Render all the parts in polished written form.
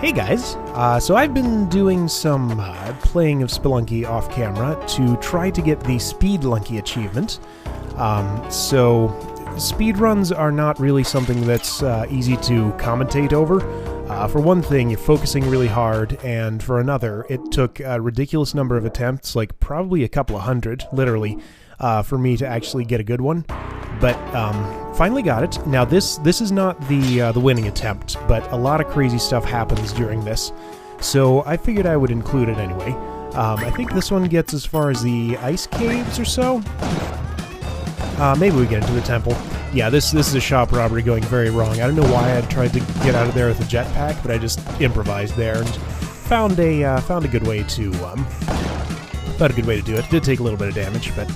Hey guys, so I've been doing some playing of Spelunky off camera to try to get the Speedlunky achievement. So speedruns are not really something that's easy to commentate over. For one thing, you're focusing really hard, and for another, it took a ridiculous number of attempts, like probably a couple of hundred, literally, for me to actually get a good one. But finally got it. Now this is not the winning attempt, but a lot of crazy stuff happens during this, so I figured I would include it anyway. I think this one gets as far as the ice caves or so. Maybe we get into the temple. Yeah, this is a shop robbery going very wrong. I don't know why I tried to get out of there with a jetpack, but I just improvised there and found a good way to do it. It did take a little bit of damage, but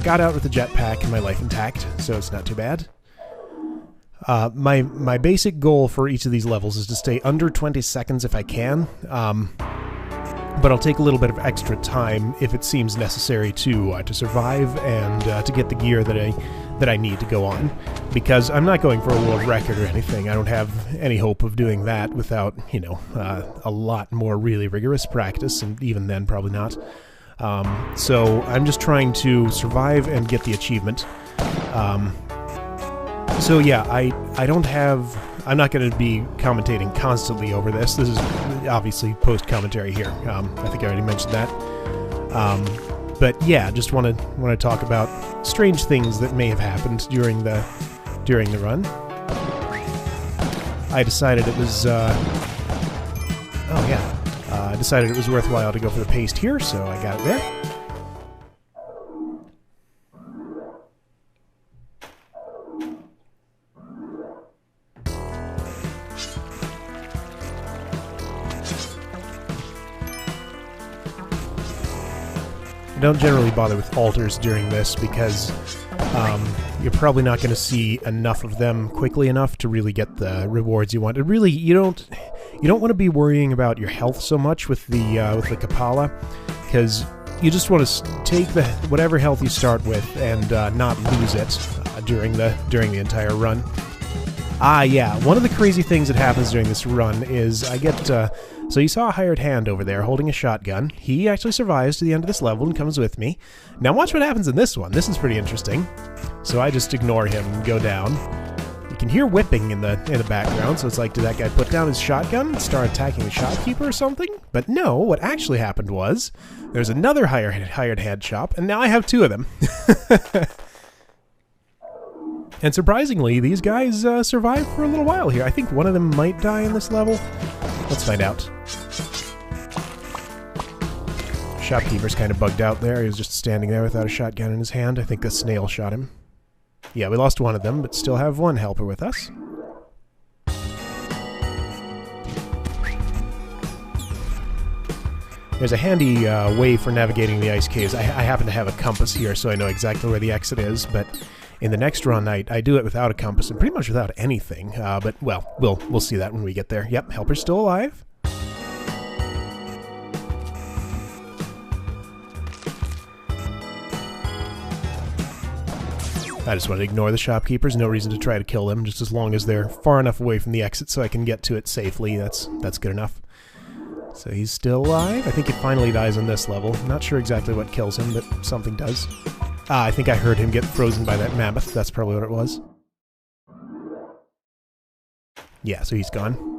got out with the jetpack and my life intact, so it's not too bad. My basic goal for each of these levels is to stay under 20 seconds if I can, but I'll take a little bit of extra time if it seems necessary to survive and to get the gear that I need to go on, because I'm not going for a world record or anything. I don't have any hope of doing that without, you know, a lot more really rigorous practice, and even then probably not. So I'm just trying to survive and get the achievement. So yeah, I'm not going to be commentating constantly over this. This is obviously post-commentary here. I think I already mentioned that. But yeah, just want to talk about strange things that may have happened during the run. I decided it was I decided it was worthwhile to go for the paste here, so I got it there. I don't generally bother with altars during this because you're probably not going to see enough of them quickly enough to really get the rewards you want. It really, you don't want to be worrying about your health so much with the Kapala, because you just want to take whatever health you start with and not lose it during the entire run. Yeah, one of the crazy things that happens during this run is I get so you saw a hired hand over there holding a shotgun. He actually survives to the end of this level and comes with me. Now watch what happens in this one. This is pretty interesting. So I just ignore him and go down. You can hear whipping in the background, so it's like, did that guy put down his shotgun and start attacking the shopkeeper or something? But no, what actually happened was there's another hired hand shop, and now I have two of them. And surprisingly, these guys survive for a little while here. I think one of them might die in this level. Let's find out. Shopkeeper's kind of bugged out there. He was just standing there without a shotgun in his hand. I think the snail shot him. Yeah, we lost one of them, but still have one helper with us. There's a handy way for navigating the ice caves. I happen to have a compass here, so I know exactly where the exit is, but in the next run, I do it without a compass and pretty much without anything. But, well, we'll see that when we get there. Yep, helper's still alive. I just want to ignore the shopkeepers. No reason to try to kill them, just as long as they're far enough away from the exit so I can get to it safely. That's good enough. So he's still alive. I think he finally dies on this level. Not sure exactly what kills him, but something does. I think I heard him get frozen by that mammoth. That's probably what it was. Yeah, so he's gone.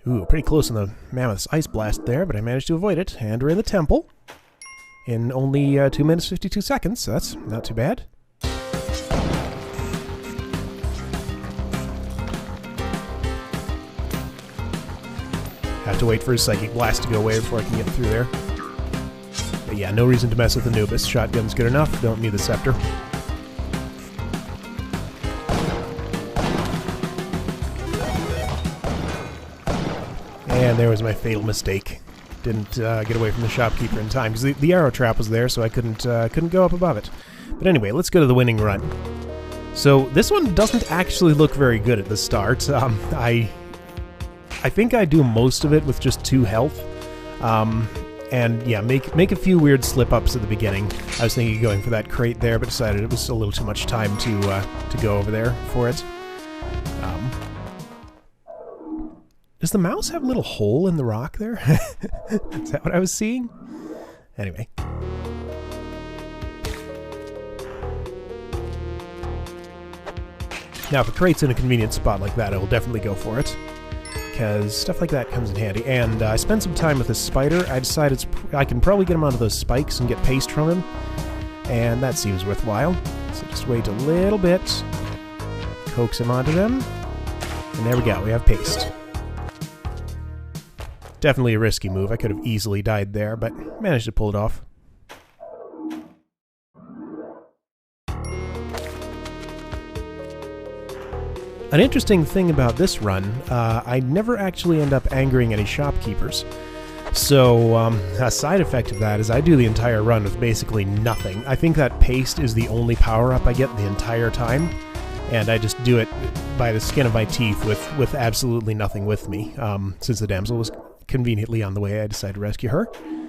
Ooh, pretty close on the mammoth's ice blast there, but I managed to avoid it, and we're in the temple in only 2 minutes 52 seconds, so that's not too bad. Have to wait for his psychic blast to go away before I can get through there. But yeah, no reason to mess with Anubis. Shotgun's good enough, don't need the scepter. And there was my fatal mistake. Didn't get away from the shopkeeper in time, because the arrow trap was there, so I couldn't go up above it. But anyway, let's go to the winning run. So this one doesn't actually look very good at the start. I think I do most of it with just 2 health. And yeah, make a few weird slip-ups at the beginning. I was thinking of going for that crate there, but decided it was a little too much time to go over there for it. Does the mouse have a little hole in the rock there? Is that what I was seeing? Anyway. Now, if a crate's in a convenient spot like that, I will definitely go for it, because stuff like that comes in handy. And I spent some time with this spider. I decided I can probably get him onto those spikes and get paste from him, and that seems worthwhile. So just wait a little bit, coax him onto them, and there we go, we have paste. Definitely a risky move. I could have easily died there, but managed to pull it off. An interesting thing about this run, I never actually end up angering any shopkeepers. So, a side effect of that is I do the entire run with basically nothing. I think that paste is the only power-up I get the entire time, and I just do it by the skin of my teeth with absolutely nothing with me. Since the damsel was conveniently on the way, I decided to rescue her,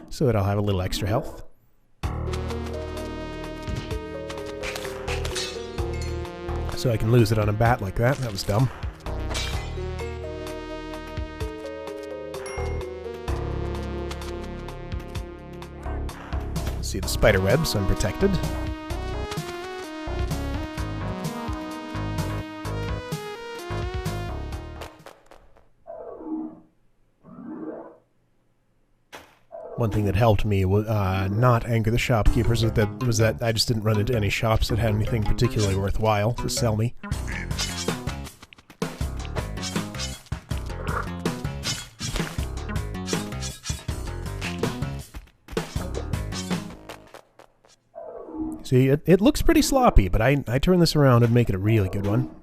so that I'll have a little extra health. So I can lose it on a bat like that. That was dumb. See the spider web, so I'm protected. One thing that helped me not anger the shopkeepers was that I just didn't run into any shops that had anything particularly worthwhile to sell me. See, it looks pretty sloppy, but I turn this around and make it a really good one.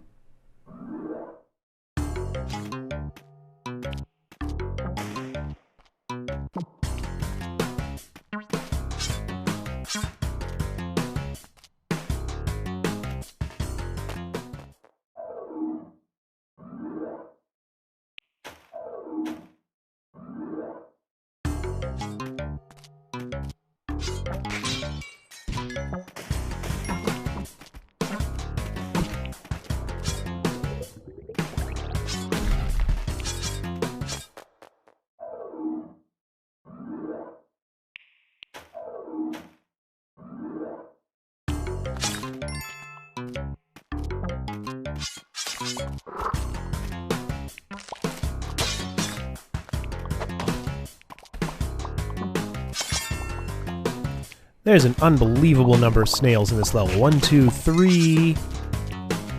There's an unbelievable number of snails in this level. 1, 2, 3...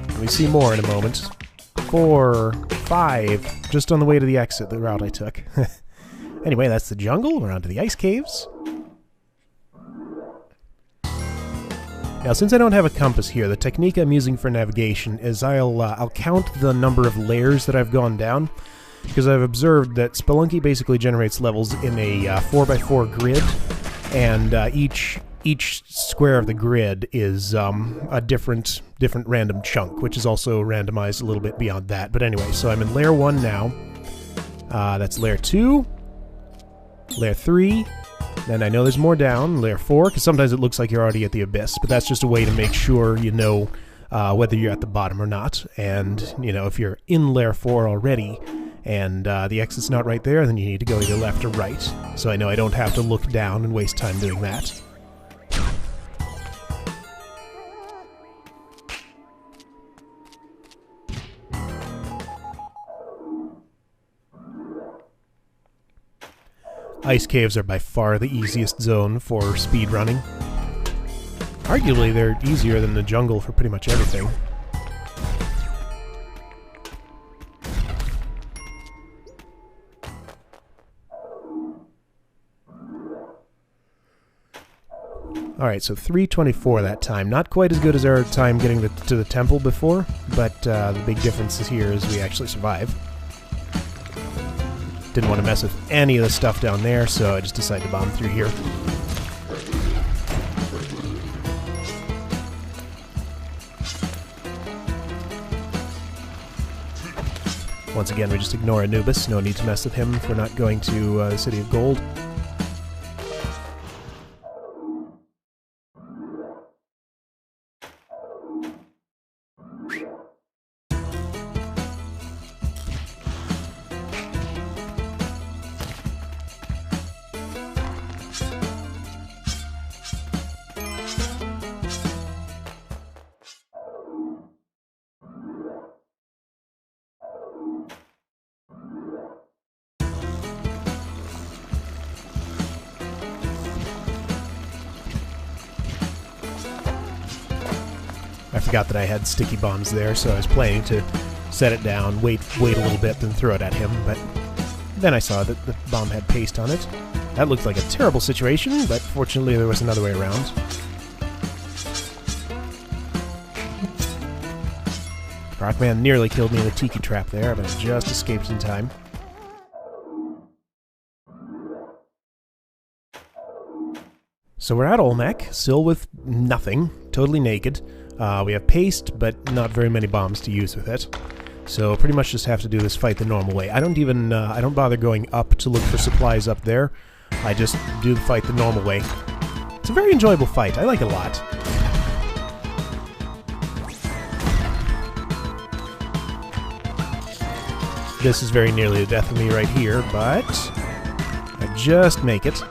Let me see more in a moment. 4, 5, just on the way to the exit, the route I took. Anyway, that's the jungle. We're on to the ice caves. Now, since I don't have a compass here, the technique I'm using for navigation is I'll count the number of layers that I've gone down, because I've observed that Spelunky basically generates levels in a 4x4 grid, and each square of the grid is a different random chunk, which is also randomized a little bit beyond that. But anyway, so I'm in layer 1 now. That's layer 2, layer 3. Then I know there's more down, layer 4, because sometimes it looks like you're already at the abyss, but that's just a way to make sure you know whether you're at the bottom or not. And, you know, if you're in layer 4 already, and the exit's not right there, then you need to go either left or right. So I know I don't have to look down and waste time doing that. Ice caves are by far the easiest zone for speedrunning. Arguably, they're easier than the jungle for pretty much everything. Alright, so 3:24 that time. Not quite as good as our time getting to the temple before, but the big difference here is we actually survive. Didn't want to mess with any of the stuff down there, so I just decided to bomb through here. Once again, we just ignore Anubis. No need to mess with him for not going to the City of Gold. I forgot that I had sticky bombs there, so I was planning to set it down, wait a little bit, then throw it at him, but then I saw that the bomb had paste on it. That looked like a terrible situation, but fortunately there was another way around. Rockman nearly killed me in the tiki trap there, but I just escaped in time. So we're at Olmec, still with nothing, totally naked. We have paste, but not very many bombs to use with it. So pretty much just have to do this fight the normal way. I don't bother going up to look for supplies up there. I just do the fight the normal way. It's a very enjoyable fight. I like it a lot. This is very nearly the death of me right here, but I just make it.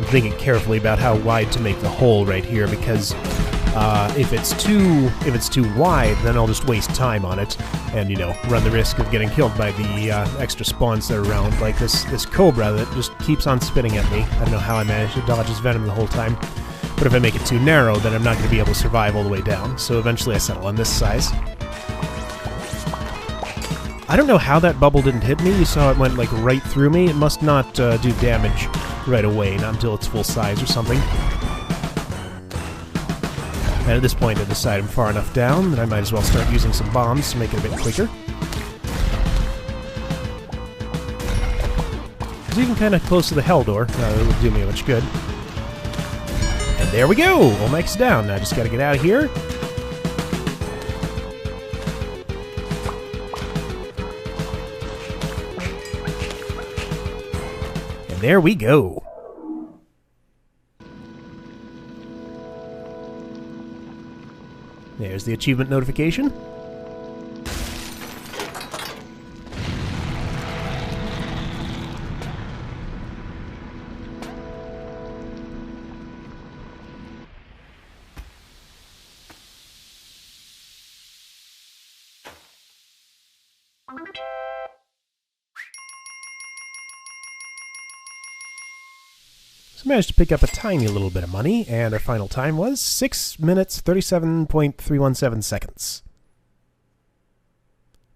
Thinking carefully about how wide to make the hole right here, because if it's too wide, then I'll just waste time on it, and you know, run the risk of getting killed by the extra spawns that are around, like this cobra that just keeps on spitting at me. I don't know how I managed to dodge his venom the whole time, but if I make it too narrow, then I'm not going to be able to survive all the way down. So eventually I settle on this size. I don't know how that bubble didn't hit me. You saw it went like right through me. It must not do damage right away, not until it's full size or something. And at this point I decide I'm far enough down that I might as well start using some bombs to make it a bit quicker. It's even kind of close to the hell door. It would do me much good. And there we go! Olmec's down. Now I just gotta get out of here. There we go. There's the achievement notification. So managed to pick up a tiny little bit of money, and our final time was 6 minutes, 37.317 seconds.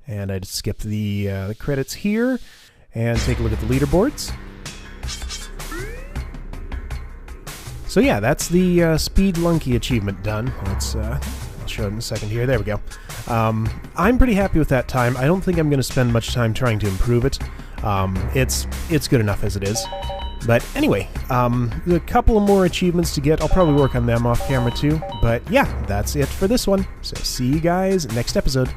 And I'd skip the credits here, and take a look at the leaderboards. So yeah, that's the Speedlunky achievement done. Let's I'll show it in a second here. There we go. I'm pretty happy with that time. I don't think I'm going to spend much time trying to improve it. It's good enough as it is. But anyway, a couple of more achievements to get. I'll probably work on them off camera too. But yeah, that's it for this one. So see you guys next episode.